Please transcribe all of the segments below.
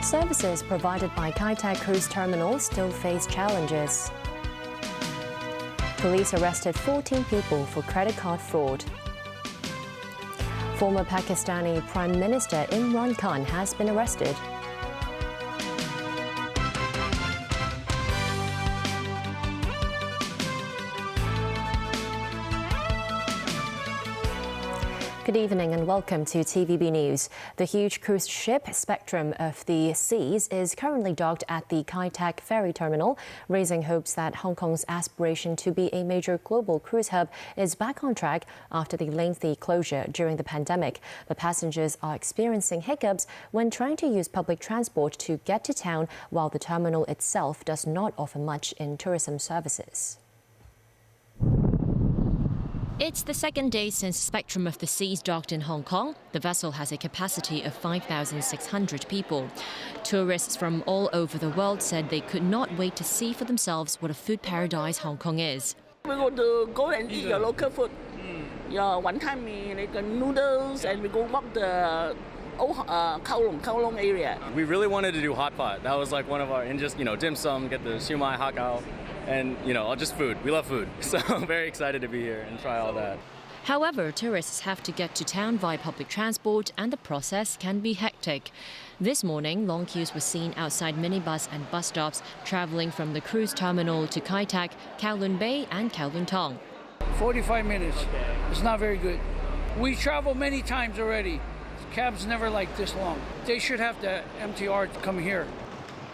Services provided by Kai Tak Cruise Terminal still face challenges. Police arrested 14 people for credit card fraud. Former Pakistani Prime Minister Imran Khan has been arrested. Good evening and welcome to TVB News. The huge cruise ship Spectrum of the Seas is currently docked at the Kai Tak ferry terminal, raising hopes that Hong Kong's aspiration to be a major global cruise hub is back on track after the lengthy closure during the pandemic. But passengers are experiencing hiccups when trying to use public transport to get to town, while the terminal itself does not offer much in tourism services. It's the second day since Spectrum of the Seas docked in Hong Kong. The vessel has a capacity of 5,600 people. Tourists from all over the world said they could not wait to see for themselves what a food paradise Hong Kong is. We want to go and eat your local food. Your wanton mee, like noodles, and we go walk the old Kowloon area. We really wanted to do hot pot. That was like one of our, and just, dim sum, get the shumai, hot cow. And, just food. We love food. So I'm very excited to be here and try all that. However, tourists have to get to town via public transport, and the process can be hectic. This morning, long queues were seen outside minibus and bus stops traveling from the cruise terminal to Kai Tak, Kowloon Bay and Kowloon Tong. 45 minutes. It's not very good. We traveled many times already. Cabs never like this long. They should have the MTR to come here.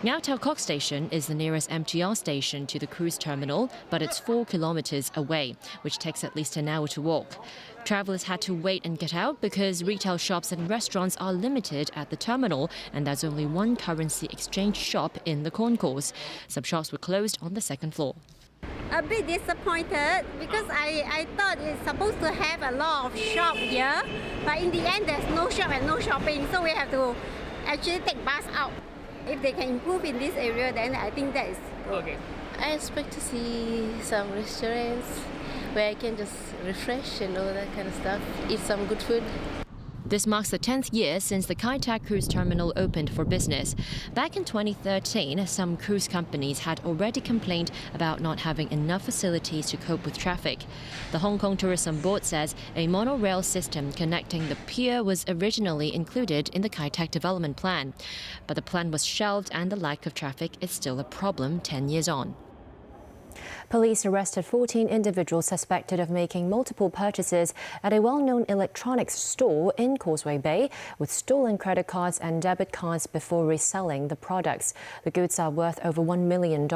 Now Tau Kok Station is the nearest MTR station to the cruise terminal, but it's 4 kilometers away, which takes at least an hour to walk. Travellers had to wait and get out because retail shops and restaurants are limited at the terminal, and there's only one currency exchange shop in the concourse. Some shops were closed on the second floor. A bit disappointed because I thought it's supposed to have a lot of shop here, but in the end there's no shop and no shopping, so we have to actually take bus out. If they can improve in this area, then I think that is okay. I expect to see some restaurants where I can just refresh and all that kind of stuff, eat some good food. This marks the 10th year since the Kai Tak Cruise Terminal opened for business. Back in 2013, some cruise companies had already complained about not having enough facilities to cope with traffic. The Hong Kong Tourism Board says a monorail system connecting the pier was originally included in the Kai Tak development plan. But the plan was shelved, and the lack of traffic is still a problem 10 years on. Police arrested 14 individuals suspected of making multiple purchases at a well-known electronics store in Causeway Bay with stolen credit cards and debit cards before reselling the products. The goods are worth over $1 million.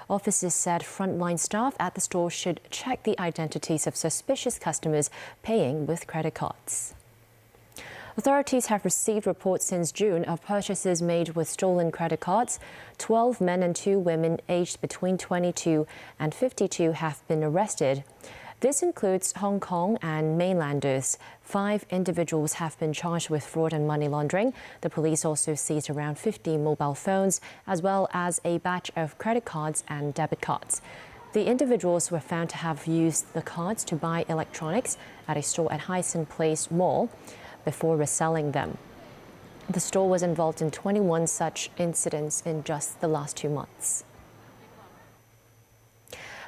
Officers said frontline staff at the store should check the identities of suspicious customers paying with credit cards. Authorities have received reports since June of purchases made with stolen credit cards. 12 men and 2 women aged between 22 and 52 have been arrested. This includes Hong Kong and mainlanders. 5 individuals have been charged with fraud and money laundering. The police also seized around 50 mobile phones, as well as a batch of credit cards and debit cards. The individuals were found to have used the cards to buy electronics at a store at Hysan Place Mall before reselling them. The store was involved in 21 such incidents in just the last 2 months.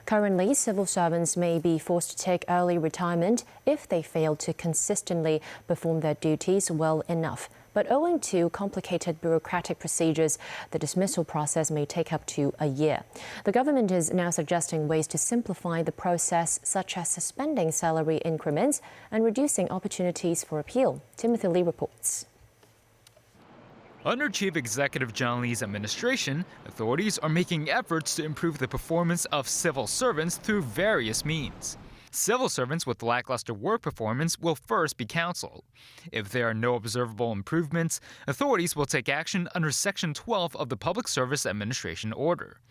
Currently, civil servants may be forced to take early retirement if they fail to consistently perform their duties well enough. But owing to complicated bureaucratic procedures, the dismissal process may take up to a year. The government is now suggesting ways to simplify the process, such as suspending salary increments and reducing opportunities for appeal. Timothy Lee reports. Under Chief Executive John Lee's administration, authorities are making efforts to improve the performance of civil servants through various means. Civil servants with lackluster work performance will first be counseled. If there are no observable improvements, authorities will take action under Section 12 of the Public Service Administration Order.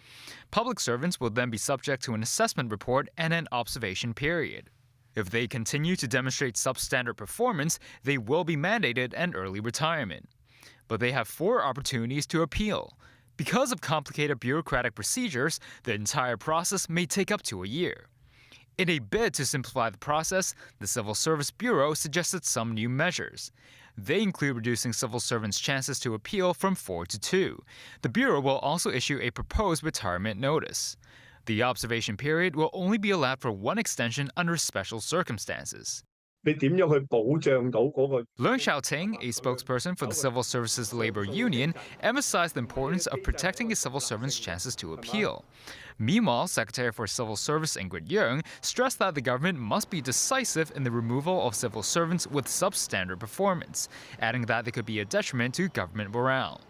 Public servants will then be subject to an assessment report and an observation period. If they continue to demonstrate substandard performance, they will be mandated an early retirement. But they have 4 opportunities to appeal. Because of complicated bureaucratic procedures, the entire process may take up to a year. In a bid to simplify the process, the Civil Service Bureau suggested some new measures. They include reducing civil servants' chances to appeal from 4 to 2. The Bureau will also issue a proposed retirement notice. The observation period will only be allowed for one extension under special circumstances. Leung Xiaoting, a spokesperson for the Civil Services Labor Union, emphasized the importance of protecting a civil servant's chances to appeal. Meanwhile, Secretary for Civil Service Ingrid Yeung stressed that the government must be decisive in the removal of civil servants with substandard performance, adding that they could be a detriment to government morale.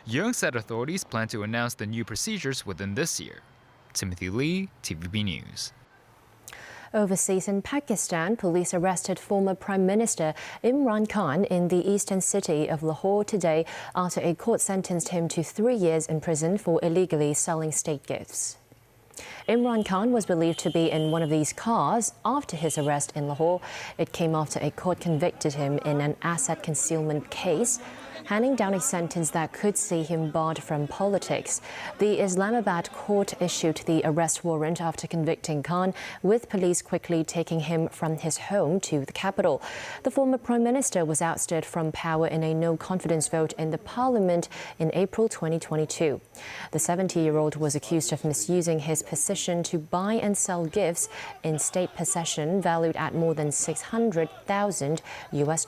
Yeung said authorities plan to announce the new procedures within this year. Timothy Lee, TVB News. Overseas in Pakistan, police arrested former Prime Minister Imran Khan in the eastern city of Lahore today after a court sentenced him to 3 years in prison for illegally selling state gifts. Imran Khan was believed to be in one of these cars after his arrest in Lahore. It came after a court convicted him in an asset concealment case, handing down a sentence that could see him barred from politics. The Islamabad court issued the arrest warrant after convicting Khan, with police quickly taking him from his home to the capital. The former Prime Minister was ousted from power in a no-confidence vote in the parliament in April 2022. The 70-year-old was accused of misusing his position to buy and sell gifts in state possession valued at more than $600,000 US.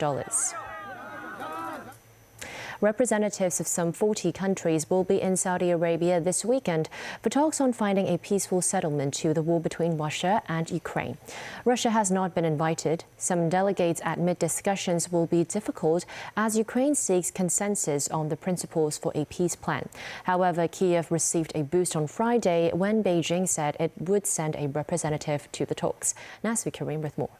Representatives of some 40 countries will be in Saudi Arabia this weekend for talks on finding a peaceful settlement to the war between Russia and Ukraine. Russia has not been invited. Some delegates admit discussions will be difficult as Ukraine seeks consensus on the principles for a peace plan. However, Kiev received a boost on Friday when Beijing said it would send a representative to the talks. Nasvi Karim with more.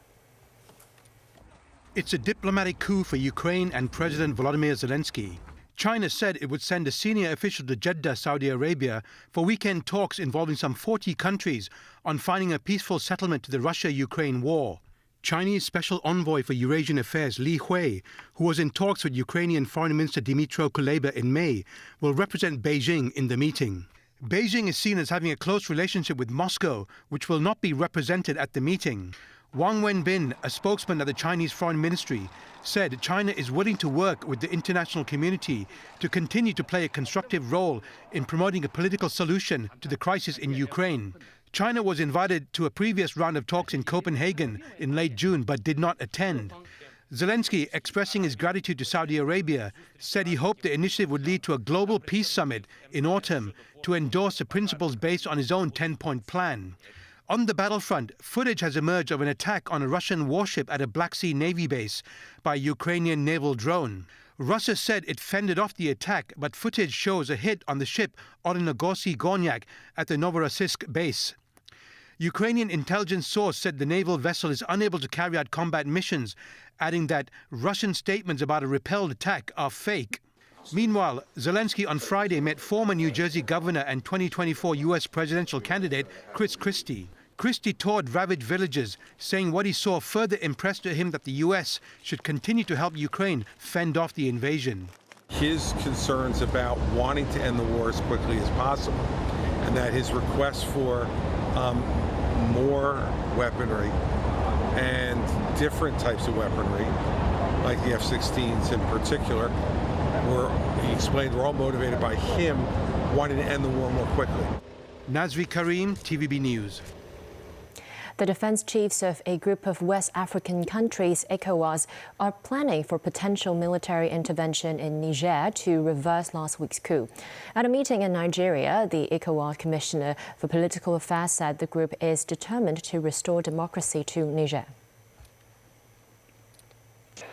It's a diplomatic coup for Ukraine and President Volodymyr Zelensky. China said it would send a senior official to Jeddah, Saudi Arabia, for weekend talks involving some 40 countries on finding a peaceful settlement to the Russia-Ukraine war. Chinese Special Envoy for Eurasian Affairs Li Hui, who was in talks with Ukrainian Foreign Minister Dmytro Kuleba in May, will represent Beijing in the meeting. Beijing is seen as having a close relationship with Moscow, which will not be represented at the meeting. Wang Wenbin, a spokesman at the Chinese Foreign Ministry, said China is willing to work with the international community to continue to play a constructive role in promoting a political solution to the crisis in Ukraine. China was invited to a previous round of talks in Copenhagen in late June but did not attend. Zelensky, expressing his gratitude to Saudi Arabia, said he hoped the initiative would lead to a global peace summit in autumn to endorse the principles based on his own 10-point plan. On the battlefront, footage has emerged of an attack on a Russian warship at a Black Sea Navy base by a Ukrainian naval drone. Russia said it fended off the attack, but footage shows a hit on the ship Olenogorski Gornyak at the Novorossiysk base. Ukrainian intelligence source said the naval vessel is unable to carry out combat missions, adding that Russian statements about a repelled attack are fake. Meanwhile, Zelensky on Friday met former New Jersey governor and 2024 U.S. presidential candidate Chris Christie. Christie toured ravaged villages, saying what he saw further impressed him that the U.S. should continue to help Ukraine fend off the invasion. His concerns about wanting to end the war as quickly as possible, and that his requests for more weaponry and different types of weaponry, like the F-16s in particular, he explained, were all motivated by him wanting to end the war more quickly. Nazri Karim, TVB News. The defense chiefs of a group of West African countries, ECOWAS, are planning for potential military intervention in Niger to reverse last week's coup. At a meeting in Nigeria, the ECOWAS Commissioner for Political Affairs said the group is determined to restore democracy to Niger.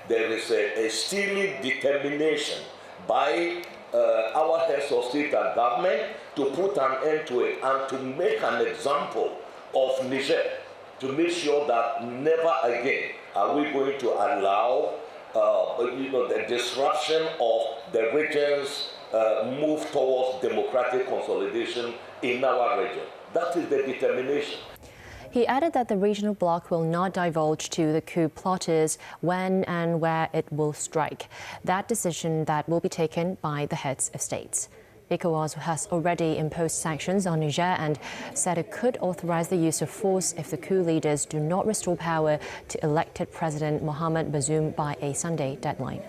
There is a steely determination by our heads of state and government to put an end to it and to make an example of Niger, to make sure that never again are we going to allow the disruption of the region's move towards democratic consolidation in our region. That is the determination. He added that the regional bloc will not divulge to the coup plotters when and where it will strike. That decision that will be taken by the heads of states. ECOWAS has already imposed sanctions on Niger and said it could authorize the use of force if the coup leaders do not restore power to elected President Mohamed Bazoum by a Sunday deadline.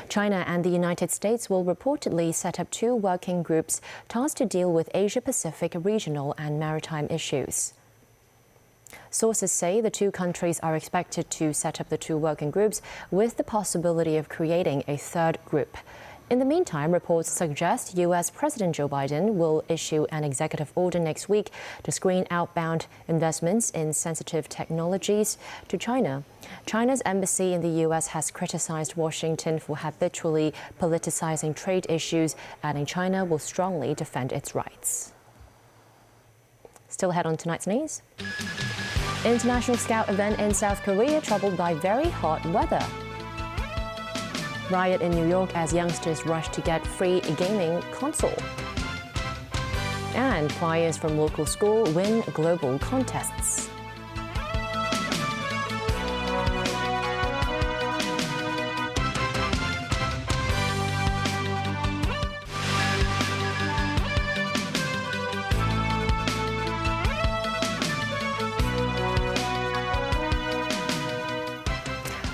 China and the United States will reportedly set up 2 working groups tasked to deal with Asia-Pacific regional and maritime issues. Sources say the 2 countries are expected to set up the 2 working groups with the possibility of creating a 3rd group. In the meantime, reports suggest U.S. President Joe Biden will issue an executive order next week to screen outbound investments in sensitive technologies to China. China's embassy in the U.S. has criticized Washington for habitually politicizing trade issues, adding China will strongly defend its rights. Still ahead on tonight's news. International Scout event in South Korea troubled by very hot weather. Riot in New York as youngsters rush to get free gaming console. And choirs from local school win global contests.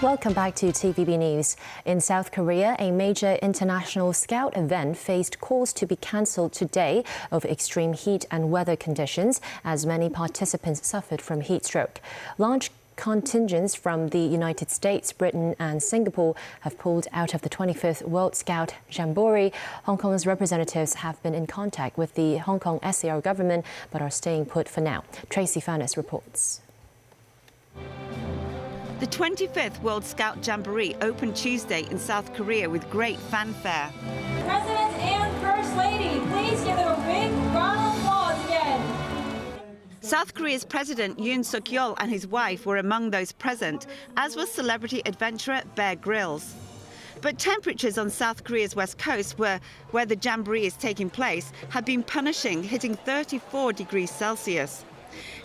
Welcome back to TVB News. In South Korea, a major international Scout event faced calls to be cancelled today over extreme heat and weather conditions as many participants suffered from heat stroke. Large contingents from the United States, Britain and Singapore have pulled out of the 25th World Scout Jamboree. Hong Kong's representatives have been in contact with the Hong Kong SAR government but are staying put for now. Tracy Furness reports. The 25th World Scout Jamboree opened Tuesday in South Korea with great fanfare. President and First Lady, please give them a big round of applause again. South Korea's President Yoon Suk-yeol and his wife were among those present, as was celebrity adventurer Bear Grylls. But temperatures on South Korea's west coast, where the Jamboree is taking place, have been punishing, hitting 34 degrees Celsius.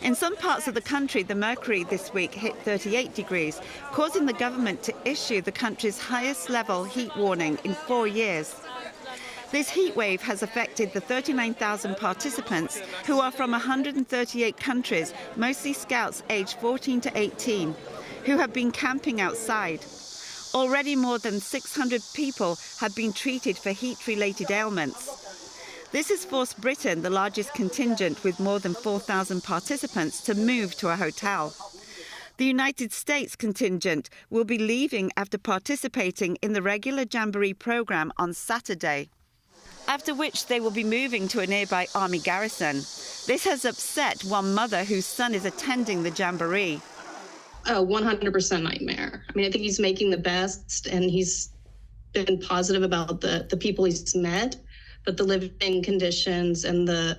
In some parts of the country, the mercury this week hit 38 degrees, causing the government to issue the country's highest level heat warning in 4 years. This heat wave has affected the 39,000 participants who are from 138 countries, mostly scouts aged 14 to 18, who have been camping outside. Already more than 600 people have been treated for heat-related ailments. This has forced Britain, the largest contingent with more than 4,000 participants, to move to a hotel. The United States contingent will be leaving after participating in the regular Jamboree program on Saturday, after which they will be moving to a nearby army garrison. This has upset one mother whose son is attending the Jamboree. A 100% nightmare. I mean, I think he's making the best, and he's been positive about the people he's met. But the living conditions and the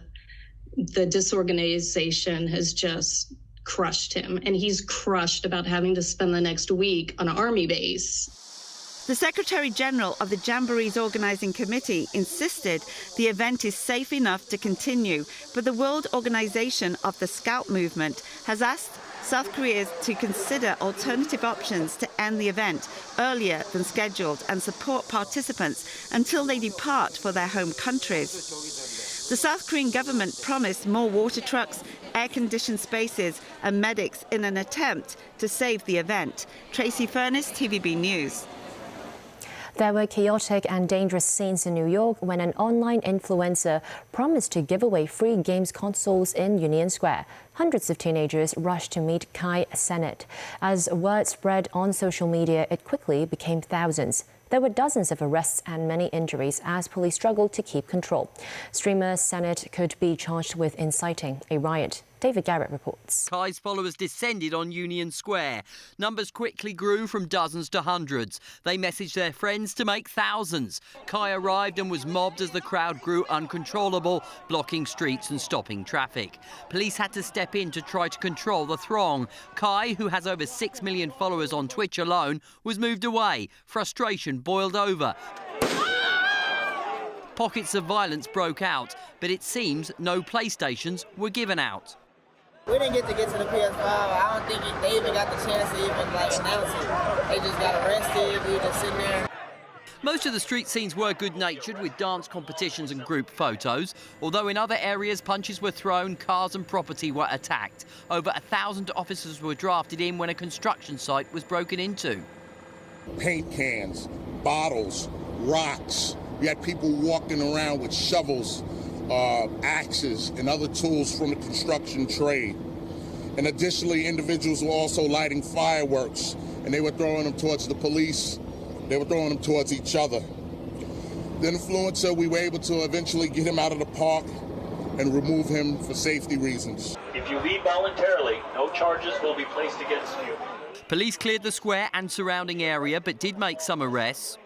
disorganization has just crushed him. And he's crushed about having to spend the next week on an army base. The Secretary General of the Jamboree's organising committee insisted the event is safe enough to continue, but the World Organization of the Scout Movement has asked South Korea to consider alternative options to end the event earlier than scheduled and support participants until they depart for their home countries. The South Korean government promised more water trucks, air-conditioned spaces and medics in an attempt to save the event. Tracy Furness, TVB News. There were chaotic and dangerous scenes in New York when an online influencer promised to give away free games consoles in Union Square. Hundreds of teenagers rushed to meet Kai Cenat. As word spread on social media, it quickly became thousands. There were dozens of arrests and many injuries as police struggled to keep control. Streamer Cenat could be charged with inciting a riot. David Garrett reports. Kai's followers descended on Union Square. Numbers quickly grew from dozens to hundreds. They messaged their friends to make thousands. Kai arrived and was mobbed as the crowd grew uncontrollable, blocking streets and stopping traffic. Police had to step in to try to control the throng. Kai, who has over 6 million followers on Twitch alone, was moved away. Frustration boiled over. Pockets of violence broke out, but it seems no PlayStations were given out. We didn't get to the PS5. I don't think they even got the chance to even announce it. They just got arrested. We were just sitting there. Most of the street scenes were good-natured, with dance competitions and group photos, although in other areas punches were thrown, cars and property were attacked. Over 1,000 officers were drafted in when a construction site was broken into. Paint cans, bottles, rocks. We had people walking around with shovels, axes, and other tools from the construction trade. And additionally, individuals were also lighting fireworks, and they were throwing them towards the police. They were throwing them towards each other. The influencer, we were able to eventually get him out of the park and remove him for safety reasons. If you leave voluntarily, no charges will be placed against you. Police cleared the square and surrounding area, but did make some arrests.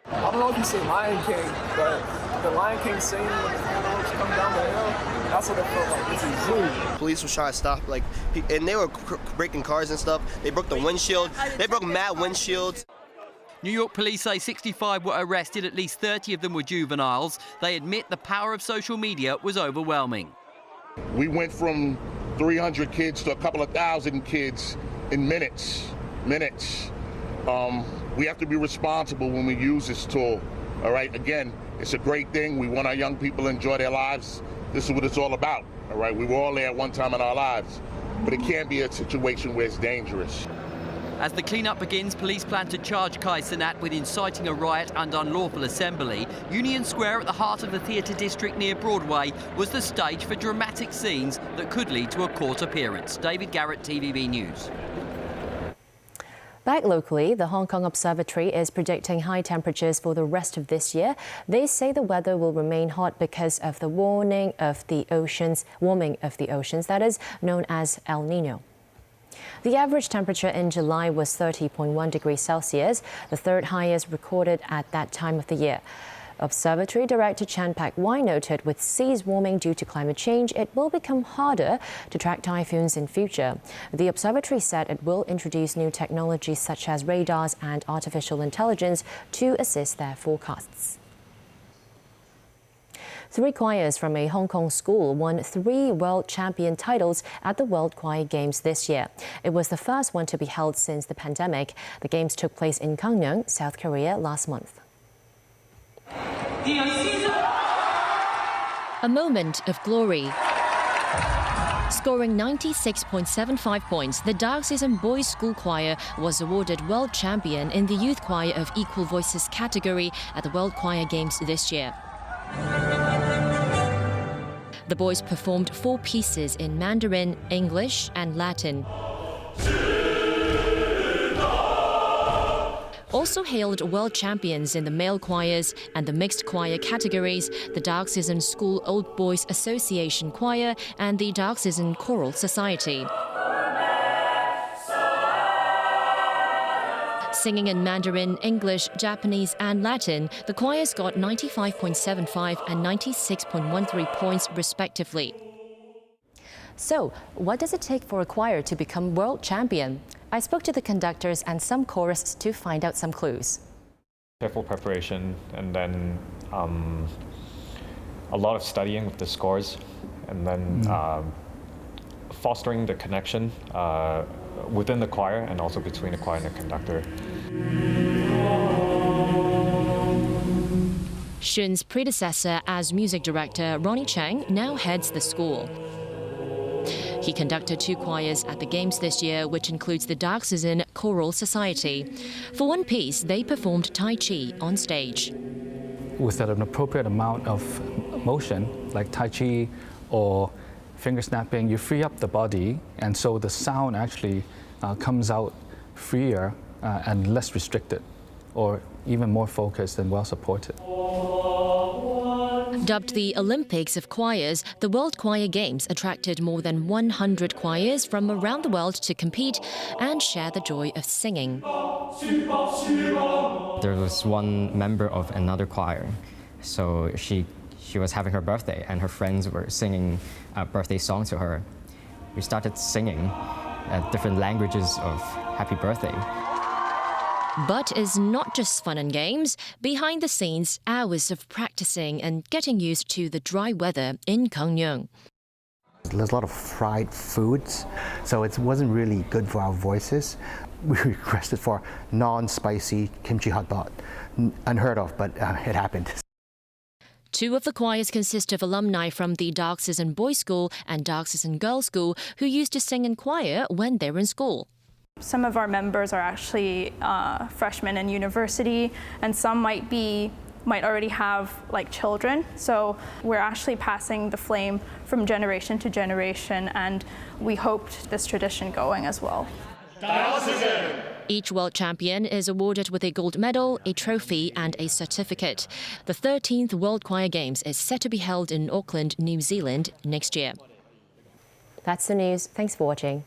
I don't know if you've seen Lion King, but the Lion King scene when the fireworks come down the hill, that's what it felt like. It's a zoo. Police was trying to stop, and they were breaking cars and stuff. They broke the windshield. They broke mad windshields. New York police say 65 were arrested, at least 30 of them were juveniles. They admit the power of social media was overwhelming. We went from 300 kids to a couple of thousand kids in minutes. We have to be responsible when we use this tool. All right, again, it's a great thing. We want our young people to enjoy their lives. This is what it's all about. All right, we were all there at one time in our lives, but it can't be a situation where it's dangerous. As the clean-up begins, police plan to charge Kai Cenat with inciting a riot and unlawful assembly. Union Square, at the heart of the theatre district near Broadway, was the stage for dramatic scenes that could lead to a court appearance. David Garrett, TVB News. Back locally, the Hong Kong Observatory is predicting high temperatures for the rest of this year. They say the weather will remain hot because of the warming of the oceans, that is, known as El Nino. The average temperature in July was 30.1 degrees Celsius, the third highest recorded at that time of the year. Observatory Director Chan Pak-wai noted with seas warming due to climate change, it will become harder to track typhoons in future. The observatory said it will introduce new technologies such as radars and artificial intelligence to assist their forecasts. 3 choirs from a Hong Kong school won 3 world champion titles at the World Choir Games this year. It was the first one to be held since the pandemic. The games took place in Gangneung, South Korea last month. A moment of glory. Scoring 96.75 points, the Diocesan Boys School Choir was awarded World Champion in the Youth Choir of Equal Voices category at the World Choir Games this year. The boys performed 4 pieces in Mandarin, English and Latin. Also hailed world champions in the male choirs and the mixed choir categories, the Diocesan School Old Boys Association Choir and the Diocesan Choral Society. Singing in Mandarin, English, Japanese and Latin, the choirs got 95.75 and 96.13 points respectively. So, what does it take for a choir to become world champion? I spoke to the conductors and some chorists to find out some clues. Careful preparation, and then a lot of studying with the scores, and then fostering the connection within the choir and also between the choir and the conductor. Shun's predecessor as music director, Ronnie Chang, now heads the school. He conducted 2 choirs at the Games this year, which includes the Diocesan Choral Society. For one piece, they performed Tai Chi on stage. With an appropriate amount of motion, like Tai Chi or finger snapping, you free up the body, and so the sound actually comes out freer and less restricted, or even more focused and well supported. Dubbed the Olympics of Choirs, the World Choir Games attracted more than 100 choirs from around the world to compete and share the joy of singing. There was one member of another choir, so she was having her birthday and her friends were singing a birthday song to her. We started singing different languages of happy birthday. But it's not just fun and games. Behind the scenes, hours of practicing and getting used to the dry weather in Gangneung. There's a lot of fried foods, so it wasn't really good for our voices. We requested for non-spicy kimchi hot pot. unheard of, but it happened. Two of the choirs consist of alumni from the Diocesan Boys' School and Diocesan Girls' School who used to sing in choir when they were in school. Some of our members are actually freshmen in university, and some might already have like children. So we're actually passing the flame from generation to generation, and we hoped this tradition going as well. Each world champion is awarded with a gold medal, a trophy and a certificate. The 13th World Choir Games is set to be held in Auckland, New Zealand next year. That's the news. Thanks for watching.